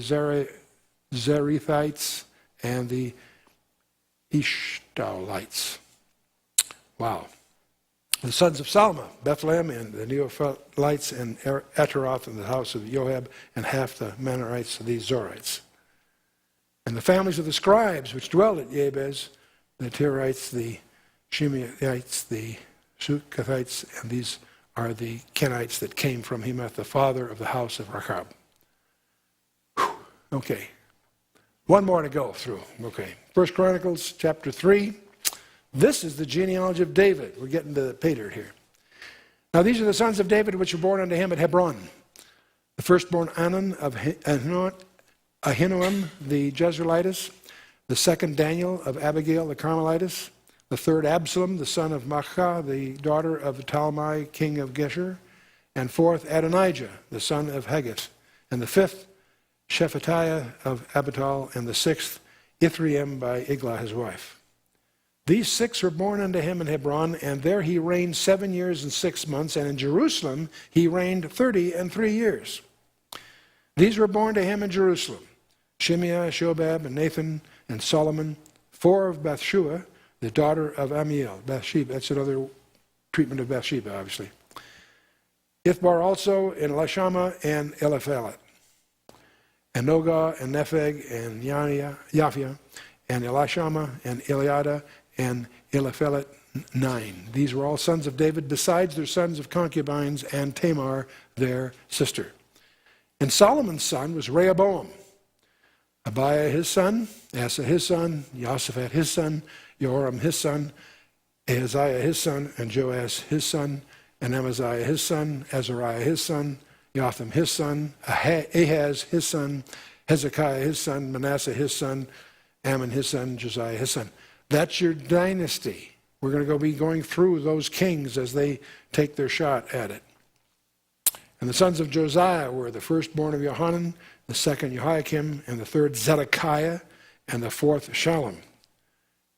Speaker 1: Zerethites, and the Ishtaulites. Wow. The sons of Salma, Bethlehem, and the Neophilites, and Ataroth, and the house of Joab, and half the Manorites, these Zorites. And the families of the scribes which dwelled at Jabez, the Tirites, the Shimeites, the Sukathites, and these are the Kenites that came from Hemath, the father of the house of Rechab. Okay. One more to go through. Okay. 1 Chronicles chapter 3. This is the genealogy of David. We're getting to the pay dirt here. Now these are the sons of David which were born unto him at Hebron. The firstborn Anan of Ahinoam the Jezreelitess. The second Daniel of Abigail the Carmelitess. The third Absalom, the son of Maachah, the daughter of Talmai, king of Geshur. And fourth Adonijah, the son of Haggith. And the fifth Shephatiah of Abital. And the sixth Ithream by Eglah his wife. These six were born unto him in Hebron, and there he reigned 7 years and 6 months, and in Jerusalem he reigned 30 and 3 years. These were born to him in Jerusalem: Shimei, Shobab, and Nathan, and Solomon, 4 of Bathshua, the daughter of Amiel. Bathsheba, that's another treatment of Bathsheba, obviously. Ithbar also, and Elishama, and Eliphalet, and Nogah, and Nepheg, and Yaphia, and Elishama, and Eliada, and Eliphalet, 9. These were all sons of David, besides their sons of concubines, and Tamar, their sister. And Solomon's son was Rehoboam. Abiah his son, Asa his son, Jehoshaphat his son, Jehoram his son, Ahaziah his son, and Joash his son, and Amaziah his son, Azariah his son, Jotham his son, Ahaz his son, Hezekiah his son, Manasseh his son, Ammon his son, Josiah his son. That's your dynasty. We're going to be going through those kings as they take their shot at it. And the sons of Josiah were the firstborn of Johanan, the second Jehoiakim, and the third Zedekiah, and the fourth Shallum.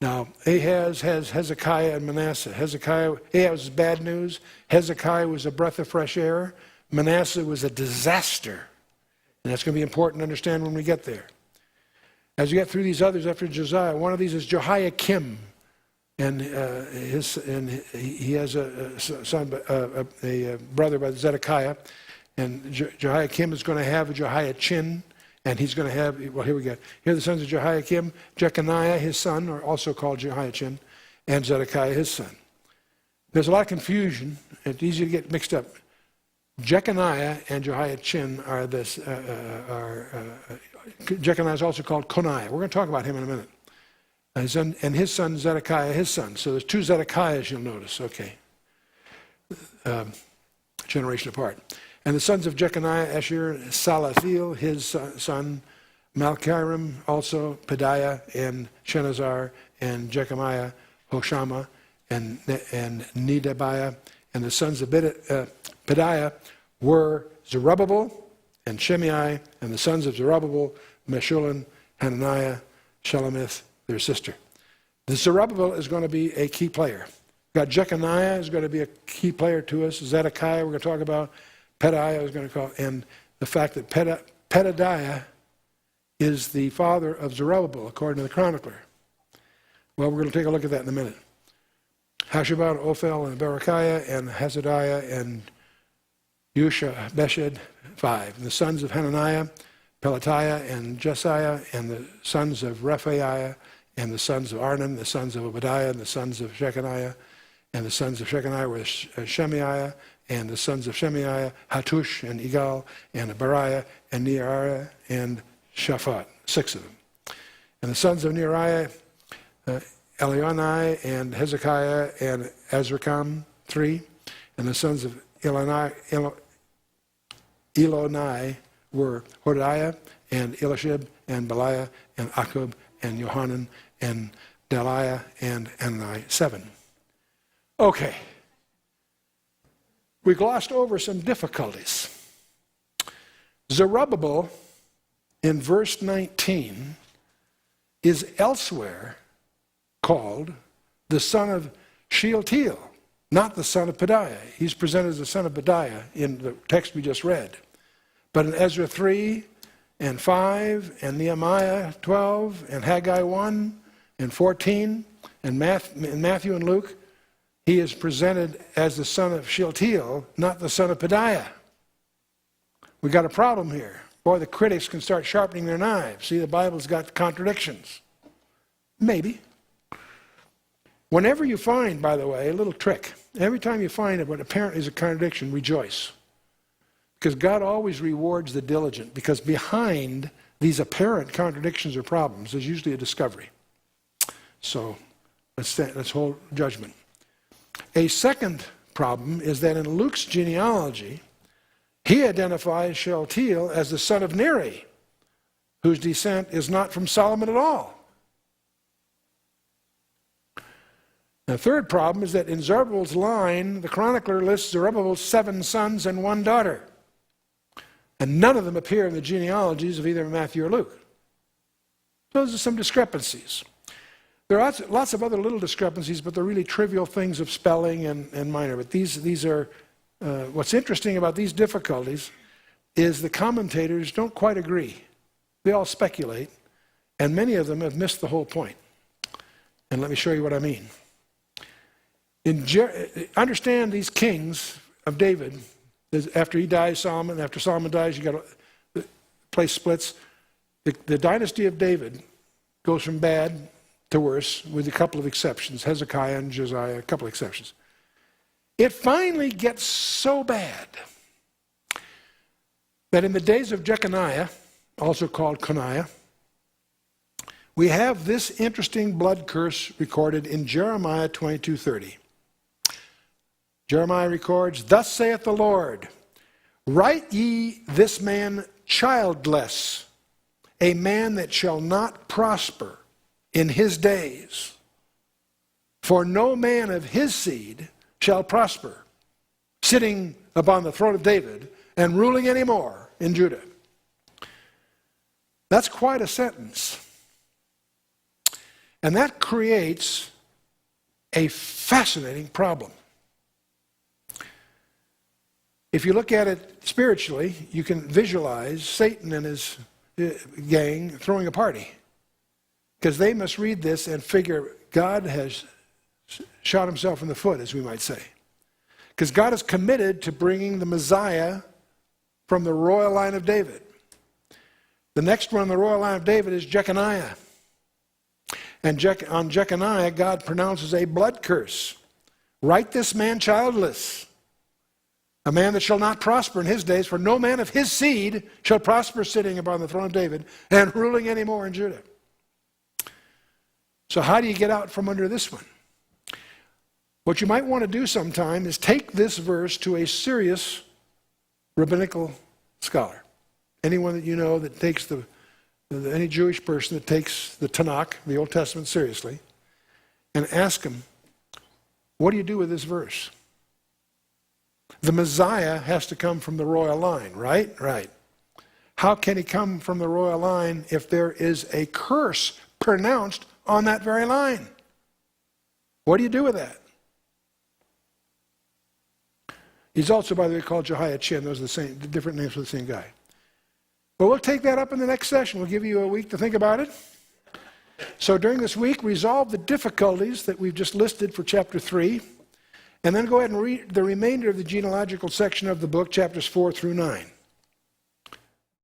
Speaker 1: Now, Ahaz has Hezekiah and Manasseh. Ahaz was bad news. Hezekiah was a breath of fresh air. Manasseh was a disaster. And that's going to be important to understand when we get there. As you get through these others after Josiah, one of these is Jehoiakim, and he has a son, a brother by Zedekiah, and Jehoiakim is going to have a Jehoiachin, and he's going to have, well, here we go. Here are the sons of Jehoiakim: Jeconiah, his son, or also called Jehoiachin, and Zedekiah, his son. There's a lot of confusion. It's easy to get mixed up. Jeconiah and Jehoiachin are this. Jeconiah is also called Coniah. We're going to talk about him in a minute. And his son Zedekiah, his son. So there's 2 Zedekiahs, you'll notice. Okay. Generation apart. And the sons of Jeconiah, Asher, Salathiel, his son, Malchiram, also Pedaiah, and Shenazar, and Jechemiah, Hoshama, and Nedabiah. And the sons of Pedaiah were Zerubbabel and Shimei, and the sons of Zerubbabel, Meshullam, Hananiah, Shelomith, their sister. The Zerubbabel is going to be a key player. We've got Jeconiah is going to be a key player to us. Zedekiah we're going to talk about. Pedaiah is going to call, and the fact that Pedaiah is the father of Zerubbabel, according to the chronicler. Well, we're going to take a look at that in a minute. Hashabah, Ophel, and Berechiah, and Hazadiah, and Yusha, Beshed, 5. And the sons of Hananiah, Pelatiah, and Jesiah, and the sons of Rephaiah, and the sons of Arnan, the sons of Obadiah, and the sons of Shechaniah. And the sons of Shechaniah were Shemaiah, and the sons of Shemaiah, Hattush, and Igal, and Bariah, and Neariah, and Shaphat, 6 of them. And the sons of Neariah, Elionai, and Hezekiah, and Azrikam, 3. And the sons of Elonai were Hodiah, and Elishib, and Beliah, and Akub, and Johanan, and Deliah, and Anani, 7. Okay. We glossed over some difficulties. Zerubbabel, in verse 19, is elsewhere called the son of Shealtiel, not the son of Pedaiah. He's presented as the son of Pedaiah in the text we just read. But in Ezra 3 and 5 and Nehemiah 12 and Haggai 1 and 14 and Matthew and Luke, he is presented as the son of Shealtiel, not the son of Pedaiah. We got a problem here. Boy, the critics can start sharpening their knives. See, the Bible's got contradictions. Maybe. Whenever you find, by the way, a little trick, every time you find what apparently is a contradiction, rejoice. Because God always rewards the diligent, because behind these apparent contradictions or problems is usually a discovery. So let's hold judgment. A second problem is that in Luke's genealogy, he identifies Shealtiel as the son of Neri, whose descent is not from Solomon at all. The third problem is that in Zerubbabel's line, the chronicler lists Zerubbabel's 7 sons and 1 daughter. And none of them appear in the genealogies of either Matthew or Luke. Those are some discrepancies. There are lots of other little discrepancies, but they're really trivial things of spelling and minor. But these are, what's interesting about these difficulties is the commentators don't quite agree. They all speculate, and many of them have missed the whole point. And let me show you what I mean. Understand these kings of David. After he dies, Solomon, after Solomon dies, the place splits. The dynasty of David goes from bad to worse, with a couple of exceptions, Hezekiah and Josiah, a couple of exceptions. It finally gets so bad that in the days of Jeconiah, also called Coniah, we have this interesting blood curse recorded in Jeremiah 22:30. Jeremiah records, "Thus saith the Lord, write ye this man childless, a man that shall not prosper in his days. For no man of his seed shall prosper, sitting upon the throne of David and ruling any more in Judah." That's quite a sentence. And that creates a fascinating problem. If you look at it spiritually, you can visualize Satan and his gang throwing a party. Because they must read this and figure God has shot himself in the foot, as we might say. Because God is committed to bringing the Messiah from the royal line of David. The next one on the royal line of David is Jeconiah. And on Jeconiah, God pronounces a blood curse. Write this man childless, a man that shall not prosper in his days, for no man of his seed shall prosper sitting upon the throne of David and ruling any more in Judah. So how do you get out from under this one? What you might want to do sometime is take this verse to a serious rabbinical scholar. Anyone that you know that takes any Jewish person that takes the Tanakh, the Old Testament, seriously, and ask him, what do you do with this verse? The Messiah has to come from the royal line, right? Right. How can he come from the royal line if there is a curse pronounced on that very line? What do you do with that? He's also, by the way, called Jehoiachin. Those are the same, different names for the same guy. But we'll take that up in the next session. We'll give you a week to think about it. So during this week, resolve the difficulties that we've just listed for chapter 3, and then go ahead and read the remainder of the genealogical section of the book, chapters 4 through 9.